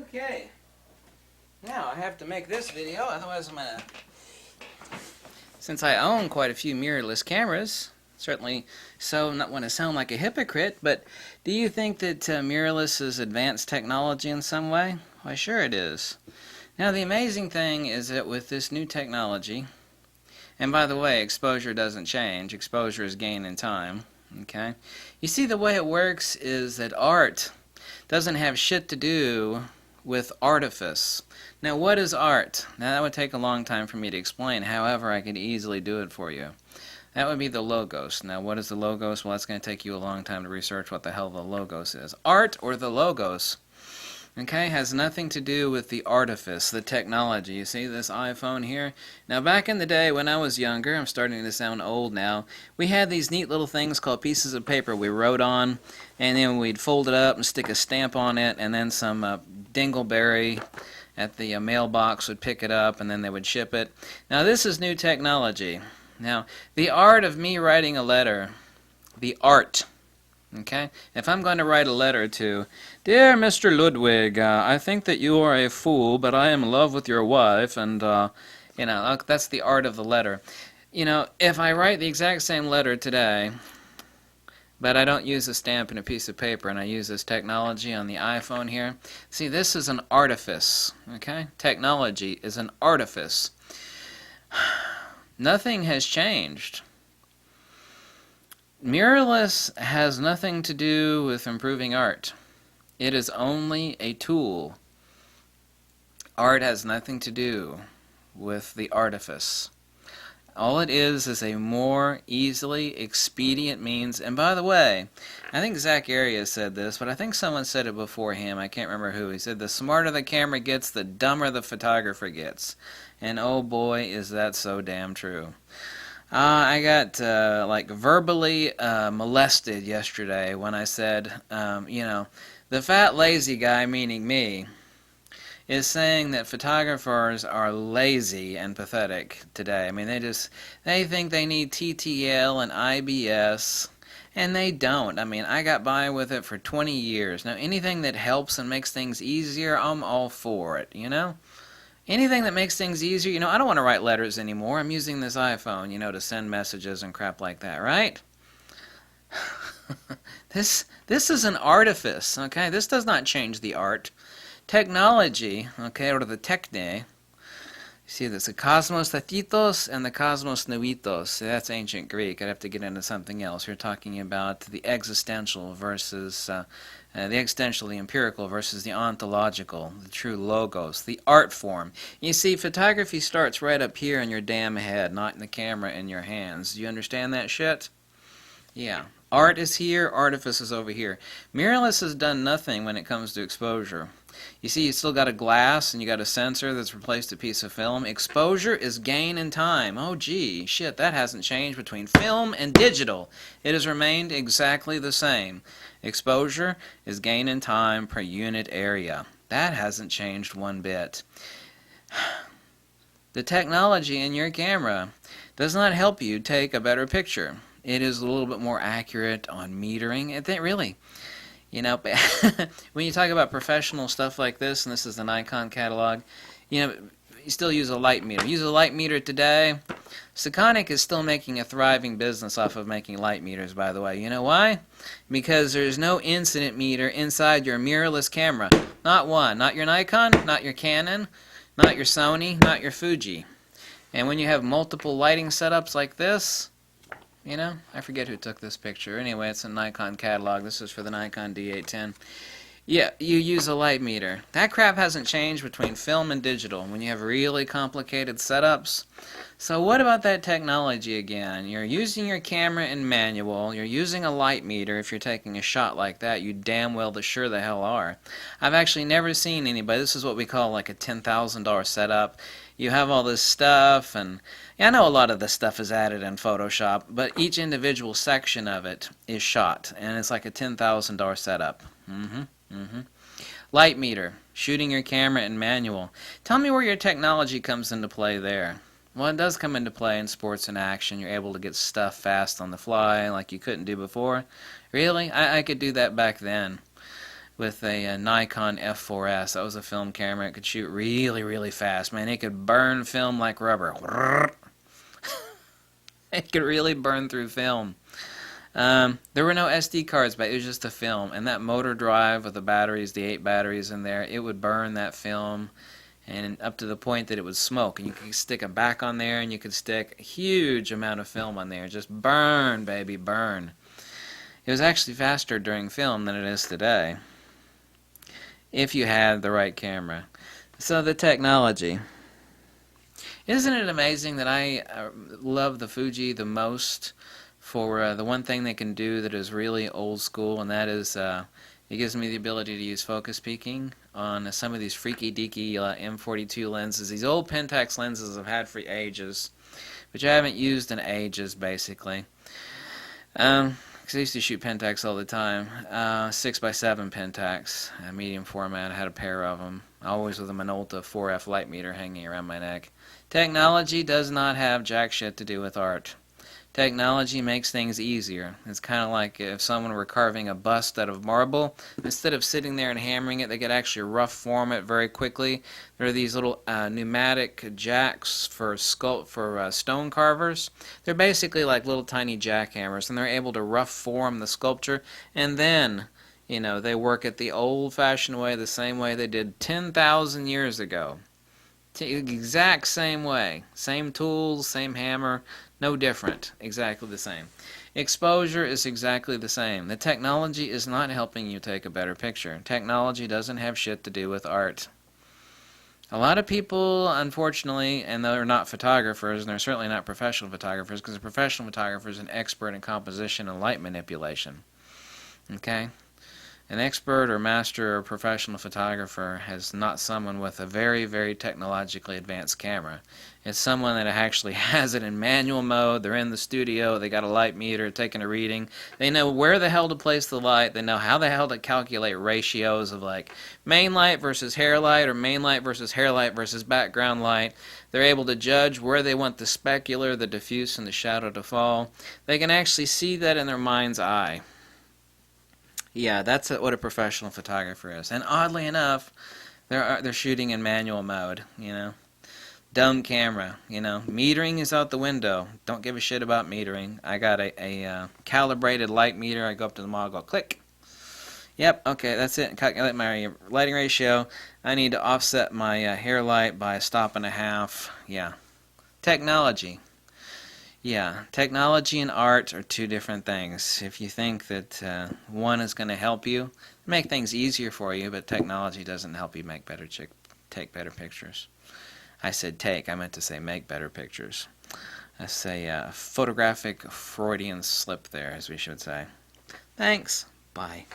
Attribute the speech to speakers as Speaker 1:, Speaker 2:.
Speaker 1: Okay, now I have to make this video, otherwise since I own quite a few mirrorless cameras, certainly so not want to sound like a hypocrite, but do you think that mirrorless is advanced technology in some way? Why, sure it is. Now the amazing thing is that with this new technology, and by the way, exposure doesn't change, exposure is gain in time, okay? You see, the way it works is that art doesn't have shit to do with artifice. Now, what is art? Now, that would take a long time for me to explain. However, I could easily do it for you. That would be the logos. Now, what is the logos? Well, it's going to take you a long time to research what the hell the logos is. Art, or the logos, okay, has nothing to do with the artifice, the technology. You see this iPhone here? Now, back in the day when I was younger, I'm starting to sound old now, we had these neat little things called pieces of paper we wrote on, and then we'd fold it up and stick a stamp on it, and then some dingleberry at the mailbox would pick it up, and then they would ship it. Now, this is new technology. Now, the art of me writing a letter, the art, okay? If I'm going to write a letter to, "Dear Mr. Ludwig, I think that you are a fool, but I am in love with your wife," and, you know, that's the art of the letter. You know, if I write the exact same letter today, but I don't use a stamp and a piece of paper, and I use this technology on the iPhone here. See, this is an artifice, okay? Technology is an artifice. Nothing has changed. Mirrorless has nothing to do with improving art. It is only a tool. Art has nothing to do with the artifice. All it is a more easily expedient means. And by the way, I think Zach Arias said this, but I think someone said it before him. I can't remember who. He said, the smarter the camera gets, the dumber the photographer gets. And oh boy, is that so damn true. I got like verbally molested yesterday when I said, you know, the fat lazy guy, meaning me, is saying that photographers are lazy and pathetic today. I mean, they think they need TTL and IBS, and they don't. I mean, I got by with it for 20 years. Now, anything that helps and makes things easier, I'm all for it, you know? Anything that makes things easier, you know, I don't want to write letters anymore. I'm using this iPhone, you know, to send messages and crap like that, right? This is an artifice, okay? This does not change the art. Technology, okay, or the techne, you see this, the cosmos thetitos and the cosmos nuitos. That's ancient Greek. I'd have to get into something else. You're talking about the existential versus, the existential, the empirical versus the ontological, the true logos, the art form. You see, photography starts right up here in your damn head, not in the camera in your hands. Do you understand that shit? Yeah. Art is here, artifice is over here. Mirrorless has done nothing when it comes to exposure. You see, you still got a glass and you got a sensor that's replaced a piece of film. Exposure is gain in time. Oh gee, shit, that hasn't changed between film and digital. It has remained exactly the same. Exposure is gain in time per unit area. That hasn't changed one bit. The technology in your camera does not help you take a better picture. It is a little bit more accurate on metering. Really, you know, when you talk about professional stuff like this, and this is the Nikon catalog, you know, you still use a light meter. Use a light meter today. Sekonic is still making a thriving business off of making light meters, by the way. You know why? Because there's no incident meter inside your mirrorless camera. Not one. Not your Nikon, not your Canon, not your Sony, not your Fuji. And when you have multiple lighting setups like this, you know, I forget who took this picture. Anyway, it's a Nikon catalog. This is for the Nikon D810. Yeah, you use a light meter. That crap hasn't changed between film and digital when you have really complicated setups. So what about that technology again? You're using your camera in manual. You're using a light meter. If you're taking a shot like that, you damn well sure the hell are. I've actually never seen anybody. This is what we call like a $10,000 setup. You have all this stuff, and yeah, I know a lot of this stuff is added in Photoshop, but each individual section of it is shot, and it's like a $10,000 setup. Light meter, shooting your camera in manual. Tell me where your technology comes into play there. Well, it does come into play in sports and action. You're able to get stuff fast on the fly like you couldn't do before. Really? I could do that back then. with a Nikon F4S. That was a film camera. It could shoot really, really fast. Man, it could burn film like rubber. It could really burn through film. There were no SD cards, but it was just a film. And that motor drive with the batteries, the 8 batteries in there, it would burn that film, and up to the point that it would smoke. And you could stick a back on there, and you could stick a huge amount of film on there. Just burn, baby, burn. It was actually faster during film than it is today, if you had the right camera. So the technology. Isn't it amazing that I love the Fuji the most for the one thing they can do that is really old school, and that is it gives me the ability to use focus peaking on some of these freaky deaky M42 lenses. These old Pentax lenses I've had for ages, which I haven't used in ages, basically. Because I used to shoot Pentax all the time. 6x7 Pentax, medium format. I had a pair of them, always with a Minolta 4F light meter hanging around my neck. Technology does not have jack shit to do with art. Technology makes things easier. It's kind of like if someone were carving a bust out of marble. Instead of sitting there and hammering it, they could actually rough form it very quickly. There are these little pneumatic jacks for stone carvers. They're basically like little tiny jackhammers, and they're able to rough form the sculpture, and then, you know, they work it the old-fashioned way, the same way they did 10,000 years ago. Exact same way. Same tools, same hammer, no different. Exactly the same. Exposure is exactly the same. The technology is not helping you take a better picture. Technology doesn't have shit to do with art. A lot of people, unfortunately, and they're not photographers, and they're certainly not professional photographers, because a professional photographer is an expert in composition and light manipulation. Okay? An expert or master or professional photographer is not someone with a very, very technologically advanced camera. It's someone that actually has it in manual mode. They're in the studio. They got a light meter, taking a reading. They know where the hell to place the light. They know how the hell to calculate ratios of like main light versus hair light, or main light versus hair light versus background light. They're able to judge where they want the specular, the diffuse, and the shadow to fall. They can actually see that in their mind's eye. Yeah, that's what a professional photographer is. And oddly enough, they're shooting in manual mode, you know. Dumb camera, you know. Metering is out the window. Don't give a shit about metering. I got a calibrated light meter. I go up to the mall, go click. Yep, okay, that's it. Calculate my lighting ratio. I need to offset my hair light by a stop and a half. Yeah. Technology. Yeah, technology and art are two different things. If you think that one is going to help you, make things easier for you, but technology doesn't help you take better pictures. I said take, I meant to say make better pictures. That's a photographic Freudian slip there, as we should say. Thanks. Bye.